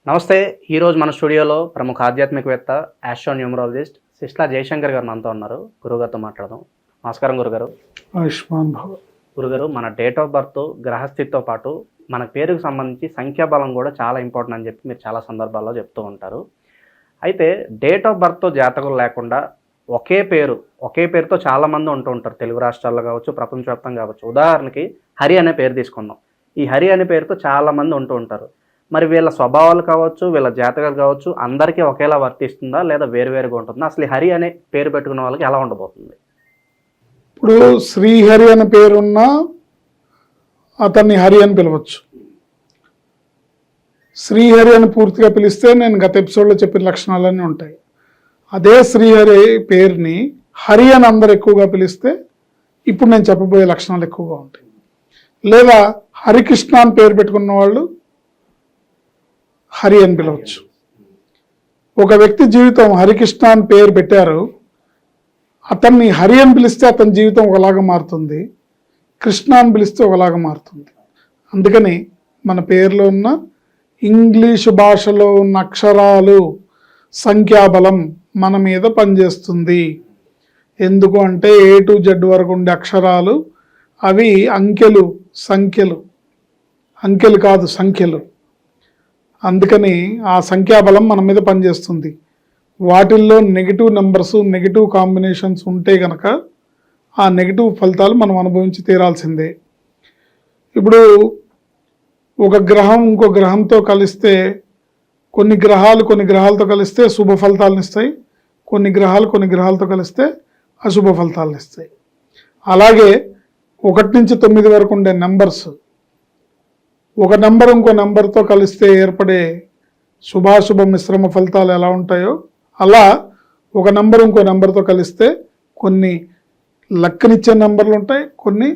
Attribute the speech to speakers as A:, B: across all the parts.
A: నమస్తే. ఈరోజు మన స్టూడియోలో ప్రముఖ ఆధ్యాత్మికవేత్త ఆస్ట్రోన్యూమరాలజిస్ట్ సిస్లా జయశంకర్ గారు మనతో ఉన్నారు. గురుగారితో మాట్లాడదాం. నమస్కారం గురుగారు.
B: ఆయుష్మాన్ భవ.
A: గురుగారు, మన డేట్ ఆఫ్ బర్త్ గ్రహస్థితితో పాటు మన పేరుకు సంబంధించి సంఖ్యాబలం కూడా చాలా ఇంపార్టెంట్ అని చెప్పి మీరు చాలా సందర్భాల్లో చెప్తూ ఉంటారు. అయితే డేట్ ఆఫ్ బర్త్ జాతకులు లేకుండా ఒకే పేరుతో చాలామంది ఉంటూ ఉంటారు. తెలుగు రాష్ట్రాల్లో కావచ్చు, ప్రపంచవ్యాప్తంగా కావచ్చు. ఉదాహరణకి హరి అనే పేరు తీసుకుందాం. ఈ హరి అనే పేరుతో చాలామంది ఉంటూ ఉంటారు. మరి వీళ్ళ స్వభావాలు కావచ్చు, వీళ్ళ జాతకాలు కావచ్చు, అందరికీ ఒకేలా వర్తిస్తుందా లేదా వేరువేరుగా ఉంటుందా? అసలు హరి అనే పేరు పెట్టుకున్న వాళ్ళకి ఎలా ఉండబోతుంది?
B: ఇప్పుడు శ్రీహరి అనే పేరున్నా అతన్ని హరి అని పిలవచ్చు. శ్రీహరి అని పూర్తిగా పిలిస్తే నేను గత ఎపిసోడ్లో చెప్పిన లక్షణాలన్నీ ఉంటాయి. అదే శ్రీహరి పేరుని హరి అని అందరు ఎక్కువగా పిలిస్తే ఇప్పుడు నేను చెప్పబోయే లక్షణాలు ఎక్కువగా ఉంటాయి. లేదా హరికృష్ణ అని పేరు పెట్టుకున్న వాళ్ళు హరి అని పిలవచ్చు. ఒక వ్యక్తి జీవితం హరికృష్ణ అని పేరు పెట్టారు, అతన్ని హరి అని పిలిస్తే అతని జీవితం ఒకలాగా మారుతుంది, కృష్ణ అని పిలిస్తే ఒకలాగా మారుతుంది. అందుకని మన పేరులో ఉన్న ఇంగ్లీషు భాషలో ఉన్న అక్షరాలు సంఖ్యాబలం మన మీద పనిచేస్తుంది. ఎందుకు అంటే A to Z వరకు ఉండే అక్షరాలు అవి అంకెలు కాదు, సంఖ్యలు. అందుకని ఆ సంఖ్యాబలం మన మీద పనిచేస్తుంది. వాటిల్లో నెగిటివ్ నెంబర్స్, నెగిటివ్ కాంబినేషన్స్ ఉంటే కనుక ఆ నెగిటివ్ ఫలితాలు మనం అనుభవించి తీరాల్సిందే. ఇప్పుడు ఒక గ్రహం ఇంకో గ్రహంతో కలిస్తే కొన్ని గ్రహాలతో కలిస్తే శుభ ఫలితాలను ఇస్తాయి, కొన్ని గ్రహాలతో కలిస్తే అశుభ ఫలితాలను ఇస్తాయి. అలాగే 1 నుంచి 9 వరకు ఉండే నెంబర్స్, ఒక నెంబర్ ఇంకో నెంబర్తో కలిస్తే ఏర్పడే శుభాశుభ మిశ్రమ ఫలితాలు ఎలా ఉంటాయో అలా ఒక నెంబర్ ఇంకో నెంబర్తో కలిస్తే కొన్ని లక్నిచ్చే నెంబర్లు ఉంటాయి, కొన్ని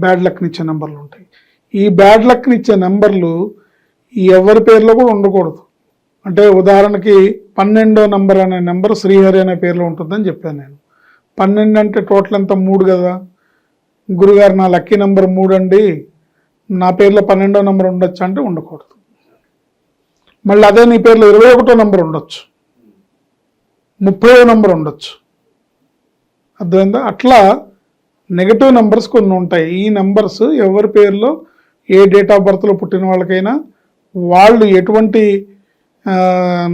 B: బ్యాడ్ లక్నిచ్చే నెంబర్లు ఉంటాయి. ఈ బ్యాడ్ లక్నిచ్చే నెంబర్లు ఎవరి పేర్లో కూడా ఉండకూడదు. అంటే ఉదాహరణకి 12వ నెంబర్ అనే నెంబర్ శ్రీహరి అనే పేర్లో ఉంటుందని చెప్పాను నేను. 12 అంటే టోటల్ ఎంత? 3 కదా. గురుగారు నా లక్కీ నెంబర్ 3 అండి, నా పేర్లో 12వ నెంబర్ ఉండొచ్చు అంటే ఉండకూడదు. మళ్ళీ అదే నీ పేర్లో 21వ నెంబర్ ఉండొచ్చు, 30వ నెంబర్ ఉండొచ్చు. అర్థమైందా? అట్లా నెగటివ్ నెంబర్స్ కొన్ని ఉంటాయి. ఈ నెంబర్స్ ఎవరి పేరులో ఏ డేట్ ఆఫ్ బర్త్లో పుట్టిన వాళ్ళకైనా, వాళ్ళు ఎటువంటి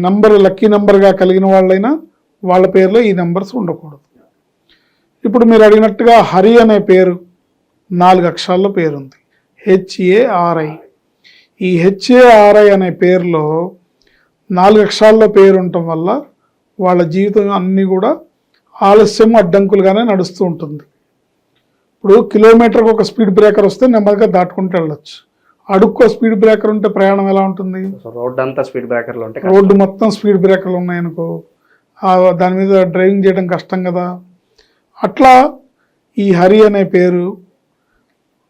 B: నంబర్ లక్కీ నెంబర్గా కలిగిన వాళ్ళైనా వాళ్ళ పేరులో ఈ నెంబర్స్ ఉండకూడదు. ఇప్పుడు మీరు అడిగినట్టుగా హరి అనే పేరు 4 అక్షరాల్లో పేరుంది, HARI. ఈ HARI అనే పేరులో 4 అక్షరాల్లో పేరు ఉండటం వల్ల వాళ్ళ జీవితం అన్నీ కూడా ఆలస్యం, అడ్డంకులుగానే నడుస్తూ ఉంటుంది. ఇప్పుడు కిలోమీటర్కి ఒక స్పీడ్ బ్రేకర్ వస్తే నెమ్మదిగా దాటుకుంటూ వెళ్ళొచ్చు. అడుక్కో స్పీడ్ బ్రేకర్ ఉంటే ప్రయాణం ఎలా ఉంటుంది?
A: రోడ్డు అంతా స్పీడ్ బ్రేకర్లు ఉంటాయి,
B: రోడ్డు మొత్తం స్పీడ్ బ్రేకర్లు ఉన్నాయనుకో, దాని మీద డ్రైవింగ్ చేయడం కష్టం కదా. అట్లా ఈ హరి అనే పేరు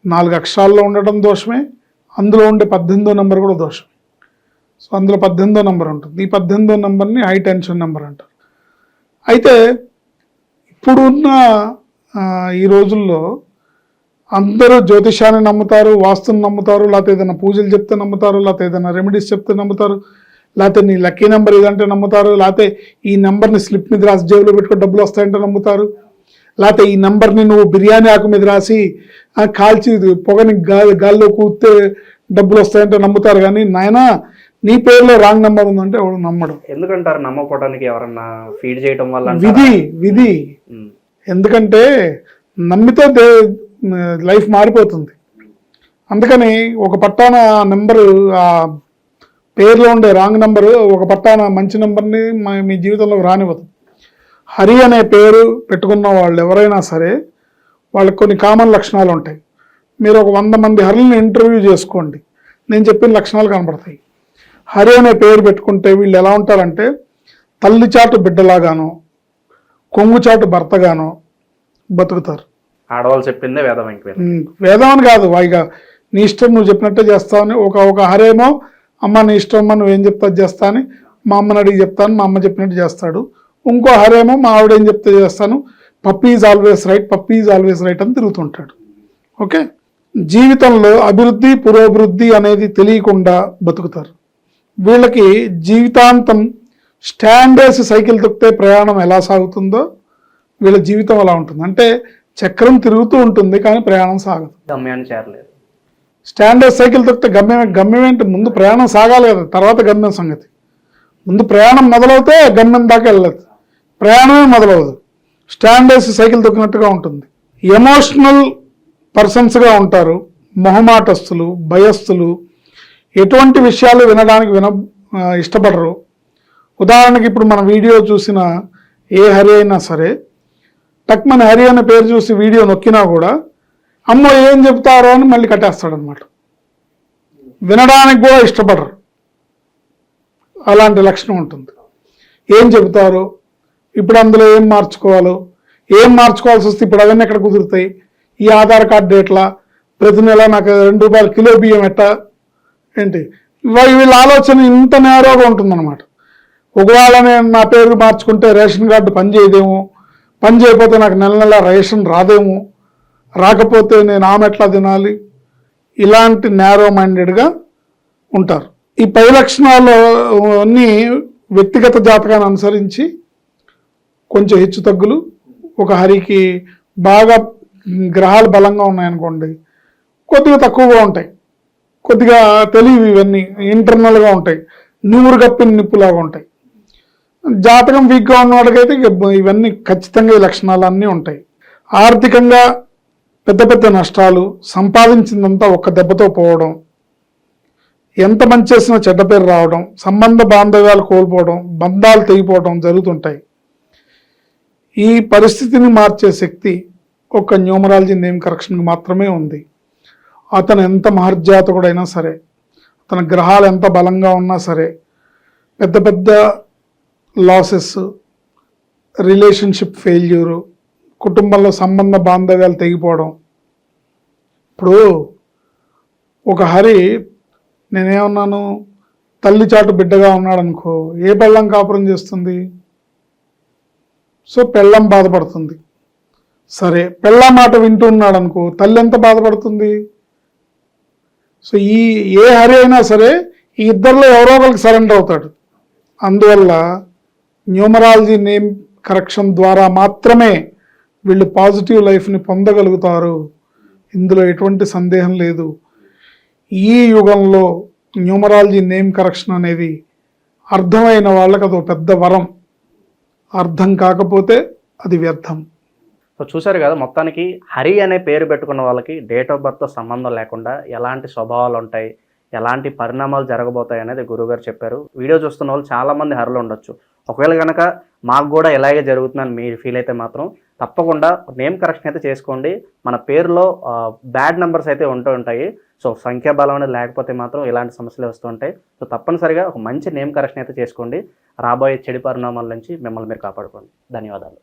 B: 4 అక్షరాల్లో ఉండటం దోషమే, అందులో ఉండే 18వ నెంబర్ కూడా దోషమే. సో అందులో 18వ నెంబర్ ఉంటుంది. ఈ 18వ నెంబర్ని హై టెన్షన్ నెంబర్ అంటారు. అయితే ఇప్పుడున్న ఈ రోజుల్లో అందరూ జ్యోతిషాన్ని నమ్ముతారు, వాస్తుని నమ్ముతారు, లేకపోతే ఏదైనా పూజలు చెప్తే నమ్ముతారు, లేకపోతే ఏదైనా రెమెడీస్ చెప్తే నమ్ముతారు, లేకపోతే నీ లక్కీ నెంబర్ ఇదంటే నమ్ముతారు, లేకపోతే ఈ నెంబర్ని స్లిప్ మీద రాసి జేబులో పెట్టుకుని డబ్బులు వస్తాయంటే నమ్ముతారు, లేకపోతే ఈ నెంబర్ని నువ్వు బిర్యానీ ఆకు మీద రాసి కాల్చి పొగని గాల్లో కూస్తే డబ్బులు వస్తాయంటే నమ్ముతారు. కానీ నాయనా నీ పేరులో రాంగ్ నెంబర్ ఉందంటే ఎవరు నమ్మడు.
A: ఎందుకంటారు? నమ్మకపోవడానికి ఎవరన్నా ఫీడ్ చేయడం వల్ల?
B: విధి. ఎందుకంటే నమ్మితే లైఫ్ మారిపోతుంది. అందుకని ఒక పట్టాన నెంబరు, ఆ పేరులో ఉండే రాంగ్ నెంబరు ఒక పట్టాన మంచి నెంబర్ని మీ జీవితంలో రానివ్వదు. హరి అనే పేరు పెట్టుకున్న వాళ్ళు ఎవరైనా సరే వాళ్ళకి కొన్ని కామన్ లక్షణాలు ఉంటాయి. మీరు ఒక 100 మంది హరిని ఇంటర్వ్యూ చేసుకోండి, నేను చెప్పిన లక్షణాలు కనపడతాయి. హరి అనే పేరు పెట్టుకుంటే వీళ్ళు ఎలా ఉంటారంటే తల్లి చాటు బిడ్డలాగానో, కొంగు చాటు భర్తగానో బతుకుతారు.
A: ఆడవాళ్ళు చెప్పిందే వేదం.
B: వేదం అని కాదు, వాయిగా నీ ఇష్టం నువ్వు చెప్పినట్టే చేస్తావని. ఒక హరేమో అమ్మ నీ ఇష్టం అమ్మ నువ్వేం చెప్తా చేస్తా అని మా అమ్మని అడిగి చెప్తాను, మా అమ్మ చెప్పినట్టు చేస్తాడు. ఇంకో హరేమో మా ఆవిడేం చెప్తే చేస్తాను, పప్పీ ఈజ్ ఆల్వేస్ రైట్ అని తిరుగుతుంటాడు. ఓకే, జీవితంలో అభివృద్ధి పురోభివృద్ధి అనేది తెలియకుండా బతుకుతారు. వీళ్ళకి జీవితాంతం స్టాండ్ వేసి సైకిల్ తొక్కితే ప్రయాణం ఎలా సాగుతుందో వీళ్ళ జీవితం అలా ఉంటుంది. అంటే చక్రం తిరుగుతూ ఉంటుంది కానీ ప్రయాణం సాగదు.
A: గమ్యాన్ని చేరలేదు.
B: స్టాండ్ వేసి సైకిల్ తొక్కితే గమ్యం ఏంటి? ముందు ప్రయాణం సాగాలి కదా, తర్వాత గమ్యం సంగతి. ముందు ప్రయాణం మొదలవుతే గమ్యం దాకా వెళ్ళదు, ప్రయాణమే మొదలవదు. స్టాండ్ వేసి సైకిల్ తొక్కినట్టుగా ఉంటుంది. ఎమోషనల్ పర్సన్స్గా ఉంటారు, మొహమాటస్తులు, భయస్థులు, ఎటువంటి విషయాలు వినడానికి ఇష్టపడరు. ఉదాహరణకి ఇప్పుడు మన వీడియో చూసిన ఏ హరి అయినా సరే టక్మన్ హరి అనే పేరు చూసి వీడియో నొక్కినా కూడా అమ్మో ఏం చెప్తారో అని మళ్ళీ కట్టేస్తాడనమాట. వినడానికి కూడా ఇష్టపడరు. అలాంటి లక్షణం ఉంటుంది. ఏం చెబుతారో, ఇప్పుడు అందులో ఏం మార్చుకోవాల్సి వస్తే ఇప్పుడు అవన్నీ ఎక్కడ కుదురుతాయి, ఈ ఆధార్ కార్డు ఎట్లా, ప్రతి నెల నాకు 2 రూపాయలు కిలో బియ్యం ఎట్టా ఏంటి, వీళ్ళ ఆలోచన ఇంత నేరోగా ఉంటుందన్నమాట. ఒకవేళ నేను నా పేరు మార్చుకుంటే రేషన్ కార్డు పనిచేయదేమో, పని చేయకపోతే నాకు నెల నెల రేషన్ రాదేమో, రాకపోతే నేను ఆమె ఎట్లా తినాలి, ఇలాంటి నేరో మైండెడ్గా ఉంటారు. ఈ పై లక్షణాలు అన్నీ వ్యక్తిగత జాతకాన్ని అనుసరించి కొంచెం హెచ్చు తగ్గులు. ఒక హరికి బాగా గ్రహాలు బలంగా ఉన్నాయనుకోండి, కొద్దిగా తక్కువగా ఉంటాయి. కొద్దిగా తెలివి ఇవన్నీ ఇంటర్నల్గా ఉంటాయి, నూరు గప్పిన నిప్పులాగా ఉంటాయి. జాతకం వీక్గా ఉన్నవాడికైతే ఇవన్నీ ఖచ్చితంగా ఈ లక్షణాలు అన్నీ ఉంటాయి. ఆర్థికంగా పెద్ద పెద్ద నష్టాలు, సంపాదించిందంతా ఒక్క దెబ్బతో పోవడం, ఎంత మంచి చేసినా చెడ్డ పేరు రావడం, సంబంధ బాంధవ్యాలు కోల్పోవడం, బంధాలు తెగిపోవడం జరుగుతుంటాయి. ఈ పరిస్థితిని మార్చే శక్తి ఒక న్యూమరాలజీ నేమ్ కరెక్షన్కి మాత్రమే ఉంది. అతను ఎంత మహర్జాతకుడైనా సరే, తన గ్రహాలు ఎంత బలంగా ఉన్నా సరే, పెద్ద పెద్ద లాసెస్, రిలేషన్షిప్ ఫెయిల్యూరు, కుటుంబంలో సంబంధ బాంధవ్యాలు తెగిపోవడం. ఇప్పుడు ఒక హరి, నేనేమన్నాను, తల్లి చాటు బిడ్డగా ఉన్నాడు అనుకో, ఏ పెళ్ళం కాపురం చేస్తుంది? సో పెళ్ళం బాధపడుతుంది. సరే, పెళ్ళం మాట వింటున్నాడు అనుకో, తల్లి ఎంత బాధపడుతుంది? సో ఏ హరి అయినా సరే ఈ ఇద్దరిలో ఎవరో ఒకరికి సరెండర్ అవుతాడు. అందువల్ల న్యూమరాలజీ నేమ్ కరెక్షన్ ద్వారా మాత్రమే వీళ్ళు పాజిటివ్ లైఫ్ని పొందగలుగుతారు. ఇందులో ఎటువంటి సందేహం లేదు. ఈ యుగంలో న్యూమరాలజీ నేమ్ కరెక్షన్ అనేది అర్థమైన వాళ్ళకి అదో పెద్ద వరం. అర్థం కాకపోతే అది వ్యర్థం.
A: సో చూసారు కదా, మొత్తానికి హరి అనే పేరు పెట్టుకున్న వాళ్ళకి డేట్ ఆఫ్ బర్త్తో సంబంధం లేకుండా ఎలాంటి స్వభావాలు ఉంటాయి, ఎలాంటి పరిణామాలు జరగబోతాయి అనేది గురువుగారు చెప్పారు. వీడియో చూస్తున్న వాళ్ళు చాలామంది హరిలో ఉండొచ్చు. ఒకవేళ కనుక మాకు కూడా ఇలాగే జరుగుతుందని మీరు ఫీల్ అయితే మాత్రం తప్పకుండా నేమ్ కరెక్షన్ అయితే చేసుకోండి. మన పేరులో బ్యాడ్ నెంబర్స్ అయితే ఉంటూ ఉంటాయి. సో సంఖ్యాబలం అనేది లేకపోతే మాత్రం ఇలాంటి సమస్యలు వస్తూ ఉంటాయి. సో తప్పనిసరిగా ఒక మంచి నేమ్ కరెక్షన్ అయితే చేసుకోండి. రాబోయే చెడు పరిణామాల నుంచి మిమ్మల్ని మీరు కాపాడుకోండి. ధన్యవాదాలు.